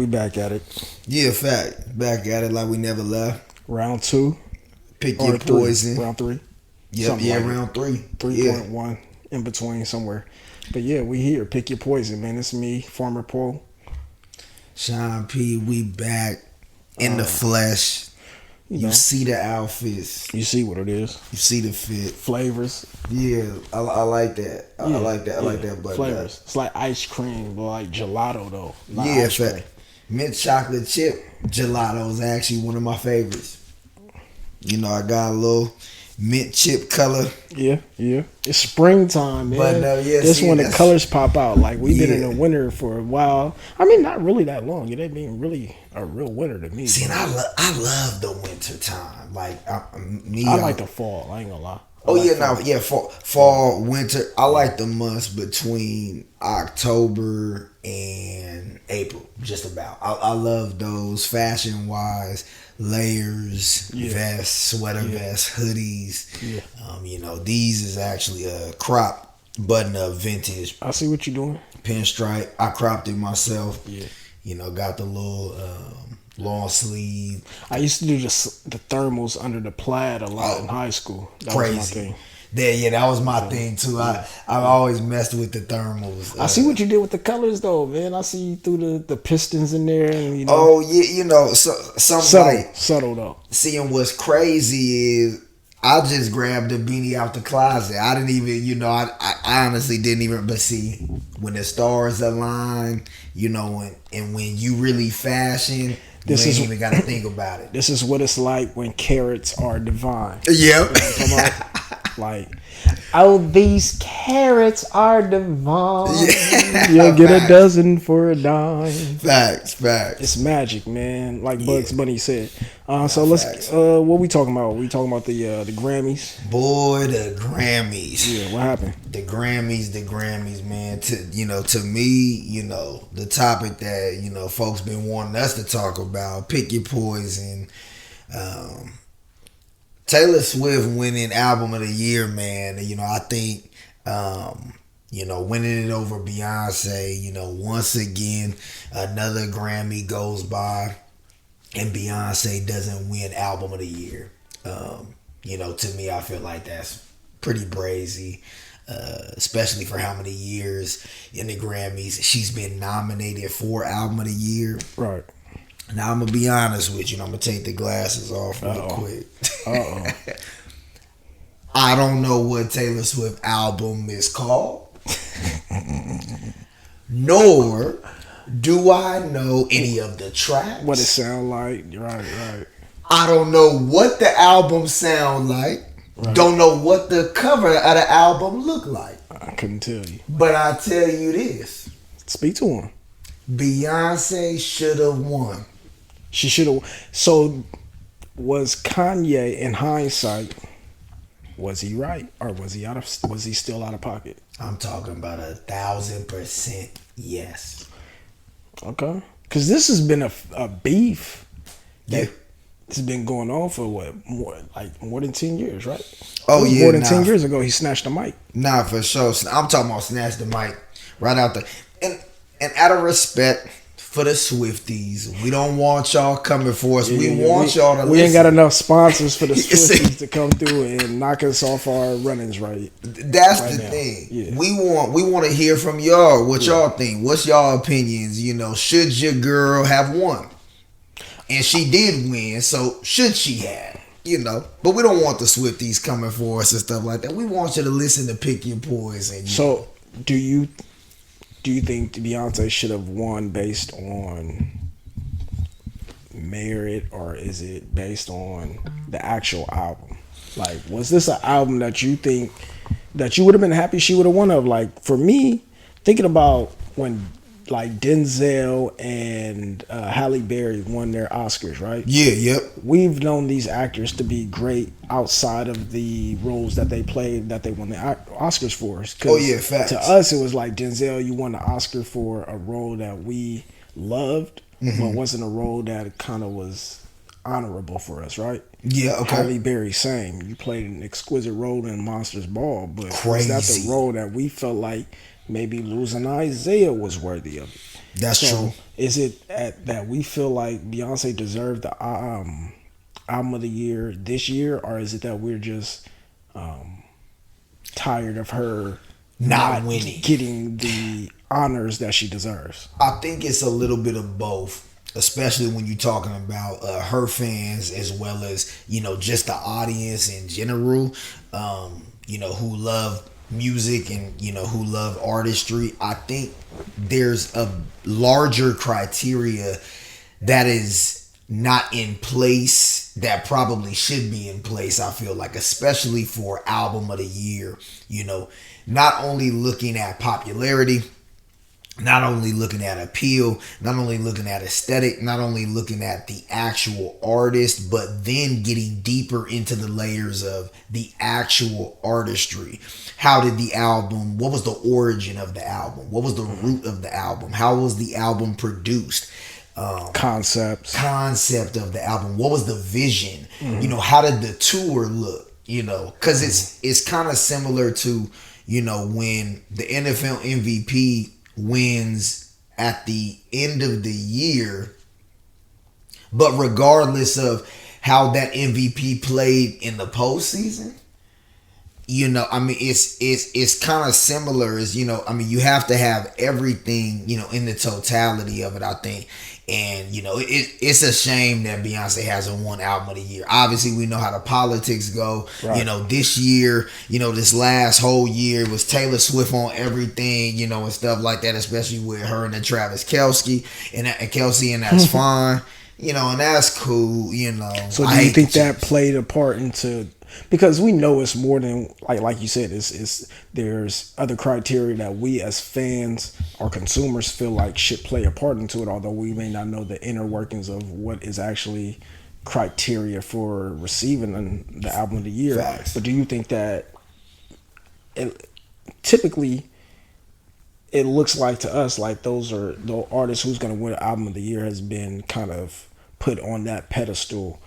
We back at it. Yeah, fact. Back at it like we never left. Round two Pick or your three. poison. Round three. Yep, Something yeah, like round three. 3.1 in between somewhere. But yeah, we here. Pick your poison, man. It's me, Farmer Poe. Shaun P, we back in the flesh. You know. see the outfits. You see what it is. You see the fit. Flavors. Yeah, I like that. I like that. I like that. But flavors. It's like ice cream, but like gelato though. Not yeah, ice cream. mint chocolate chip gelato is actually one of my favorites. You know, I got a little mint chip color. Yeah. It's springtime, man. But this when the colors pop out. Like we've been in the winter for a while. I mean, not really that long. It ain't been really a real winter to me. See, and I love the winter time. Like I like the fall. I ain't gonna lie. Fall, winter. I like the months between October and April. Just about. I love those fashion wise. Layers, vests, sweater vests, hoodies. Yeah. You know, these is actually a crop button up vintage. I see what you're doing. Pinstripe. I cropped it myself. Yeah. You know, got the little long sleeve. I used to do the thermals under the plaid a lot in high school. That crazy. was my thing. That was my thing too. I've always messed with the thermals. I see what you did with the colors though, man. I see you threw the pistons in there, and you know. Oh yeah, you know, subtle though. Seeing what's crazy is I just grabbed the beanie out the closet. I didn't even, you know, I honestly didn't even. But see, when the stars align, you know, and when you really fashion. You ain't even got to think about it. This is what it's like when carrots are divine. Yep. Like, oh, these carrots are divine. Yeah. You'll get a dozen for a dime. Facts. It's magic, man. Like Bugs Bunny said. So let's. What we talking about? We talking about the Grammys. Boy, the Grammys. Yeah, what happened? The Grammys, man. To me, you know, the topic that, you know, folks been wanting us to talk about. Pick your poison. Taylor Swift winning album of the year, man. You know, I think, you know, winning it over Beyonce, you know, once again, another Grammy goes by and Beyonce doesn't win album of the year. You know, to me, I feel like that's pretty brazy, especially for how many years in the Grammys she's been nominated for album of the year. Right. Now, I'm going to be honest with you, and I'm going to take the glasses off real quick. I don't know what Taylor Swift album is called, nor do I know any of the tracks. What it sound like. Right. I don't know what the album sound like. Right. Don't know what the cover of the album look like. I couldn't tell you. But I tell you this. Speak to him. Beyonce should have won. She should have. So, was Kanye, in hindsight, was he right or was he still out of pocket? I'm talking about 1,000% yes. Okay, because this has been a beef that has been going on for more than 10 years, right? Oh yeah, more than 10 years ago he snatched the mic. Nah, for sure. I'm talking about snatch the mic right out there, and out of respect for the Swifties, we don't want y'all coming for us. We want y'all to listen. We ain't got enough sponsors for the Swifties to come through and knock us off our runnings right. That's right the thing. Yeah. We want to hear from y'all. What y'all think? What's y'all opinions? You know, should your girl have won? And she did win, so should she have? You know, but we don't want the Swifties coming for us and stuff like that. We want you to listen to Pick Your Poison. So, do you think Beyonce should have won based on merit, or is it based on the actual album? Like, was this an album that you think that you would have been happy she would have won of? Like, for me, thinking about when like Denzel and Halle Berry won their Oscars, right? Yeah, yep. We've known these actors to be great outside of the roles that they played that they won the Oscars for. Oh yeah, facts. To us, it was like, Denzel, you won the Oscar for a role that we loved, but wasn't a role that kind of was honorable for us, right? Yeah, okay. Halle Berry, same. You played an exquisite role in Monsters Ball, but crazy. Was that the role that we felt like maybe losing Isaiah was worthy of it? That's true. So is it that we feel like Beyonce deserved the album of the year this year, or is it that we're just um, tired of her Not not winning. getting the honors that she deserves? I think it's a little bit of both, especially when you're talking about her fans as well as just the audience in general. Who love music and who love artistry. I think there's a larger criteria that is not in place that probably should be in place. I feel like, especially for album of the year. Not only looking at popularity, not only looking at appeal, not only looking at aesthetic, not only looking at the actual artist, but then getting deeper into the layers of the actual artistry. How did the album, what was the origin of the album? What was the root of the album? How was the album produced? Concept of the album. What was the vision? How did the tour look? Because it's kind of similar to, when the NFL MVP wins at the end of the year, but regardless of how that MVP played in the postseason, it's kind of similar as you have to have everything in the totality of it, I think. And it's a shame that Beyonce hasn't won album of the year. Obviously, we know how the politics go. Right. This year, this last whole year was Taylor Swift on everything, and stuff like that. Especially with her and the Travis Kelce and that's fine. And that's cool. So do you think that played a part into? Because we know it's more than like you said, it's there's other criteria that we as fans or consumers feel like should play a part into it, although we may not know the inner workings of what is actually criteria for receiving the album of the year. Facts. But do you think that typically it looks like to us like those are the artists who's going to win album of the year has been kind of put on that pedestal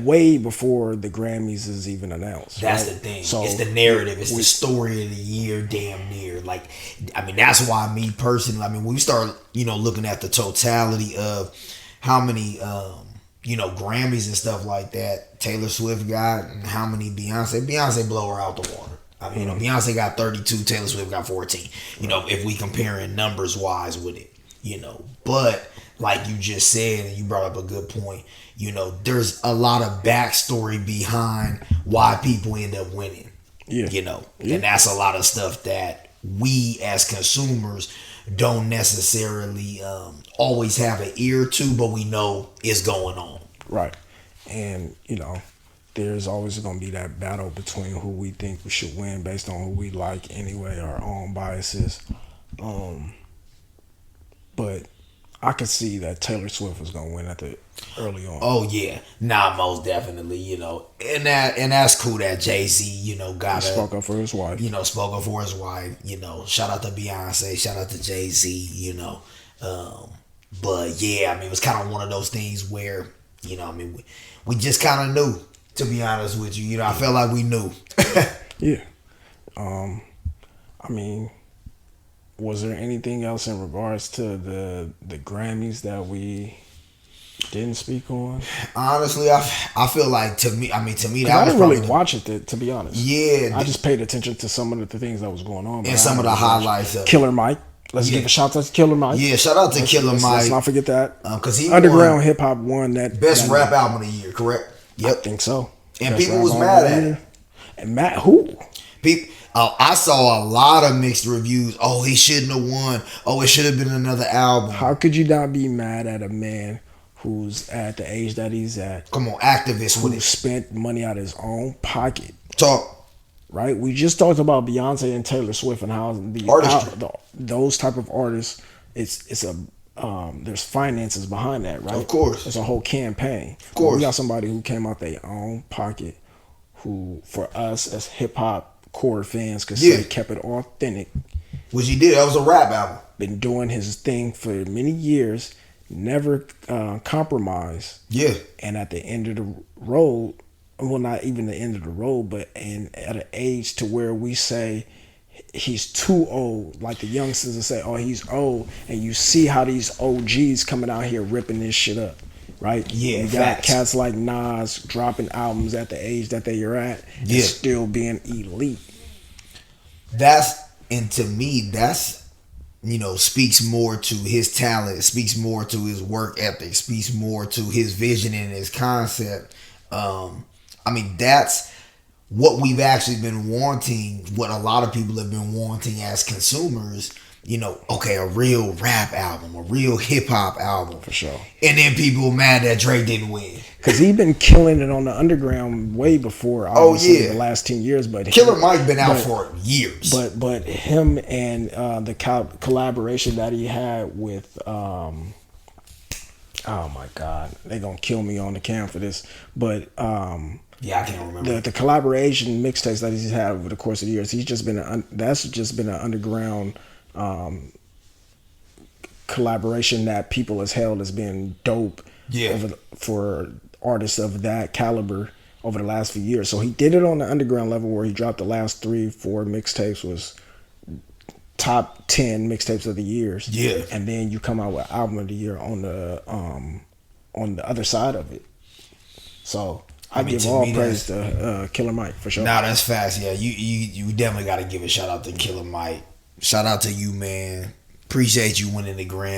way before the Grammys is even announced. That's right? the thing. So it's the narrative. It's the story of the year, damn near. That's why me personally, when we start, looking at the totality of how many, Grammys and stuff like that Taylor Swift got and how many Beyonce blow her out the water. Beyonce got 32, Taylor Swift got 14. If we comparing numbers wise with it, but like you just said, and you brought up a good point, there's a lot of backstory behind why people end up winning. And that's a lot of stuff that we as consumers don't necessarily always have an ear to, but we know is going on. Right. And, there's always going to be that battle between who we think we should win based on who we like anyway, our own biases. But I could see that Taylor Swift was gonna win early on. Oh yeah, most definitely. And that's cool that Jay-Z, spoke up for his wife. Spoke up for his wife. Shout out to Beyonce, shout out to Jay-Z. But yeah, it was kind of one of those things where we just kind of knew. To be honest with you, I felt like we knew. Yeah. Was there anything else in regards to the Grammys that we didn't speak on? Honestly, I feel like to me that I was didn't really watch it to be honest. Yeah, I just paid attention to some of the things that was going on and some of the highlights of Killer Mike. Let's give a shout out to Killer Mike. Yeah, shout out to Killer Mike. Let's not forget that because he Underground Hip Hop won that best rap album of the year. Correct? Yep, I think so. And people was mad at it. And Matt who? People. I saw a lot of mixed reviews. Oh, he shouldn't have won. Oh, it should have been another album. How could you not be mad at a man who's at the age that he's at? Come on, activist with it. Spent money out of his own pocket. Talk. Right? We just talked about Beyonce and Taylor Swift and how those type of artists, there's finances behind that, right? Of course. There's a whole campaign. Of course. We got somebody who came out their own pocket who, for us as hip hop core fans could say kept it authentic. Which he did. That was a rap album. Been doing his thing for many years, never compromised. Yeah. And at the end of the road, well, not even the end of the road, but at an age to where we say he's too old. Like the youngsters will say, "Oh, he's old," and you see how these OGs coming out here ripping this shit up, right? Yeah, You got facts. cats like Nas dropping albums at the age that they are at, and Yeah. still being elite. That's, and to me, that's, speaks more to his talent, speaks more to his work ethic, speaks more to his vision and his concept. I mean, that's what we've actually been wanting, what a lot of people have been wanting as consumers. Okay, a real rap album, a real hip hop album. For sure. And then people mad that Drake didn't win. Because he been killing it on the underground way before, obviously, the last 10 years. But Killer Mike been out for years. But him and the collaboration that he had with, oh my God, they gonna kill me on the cam for this. But yeah, I can't remember the collaboration mixtapes that he's had over the course of the years. That's just been an underground collaboration that people has held as being dope. Yeah. For artists of that caliber over the last few years. So he did it on the underground level where he dropped the last 3-4 mixtapes was top 10 mixtapes of the years. Yeah. And then you come out with album of the year on the other side of it. So I give all praise to Killer Mike for sure. Nah, that's fast. Yeah, you definitely got to give a shout out to Killer Mike. Shout out to you, man. Appreciate you winning the Grammy.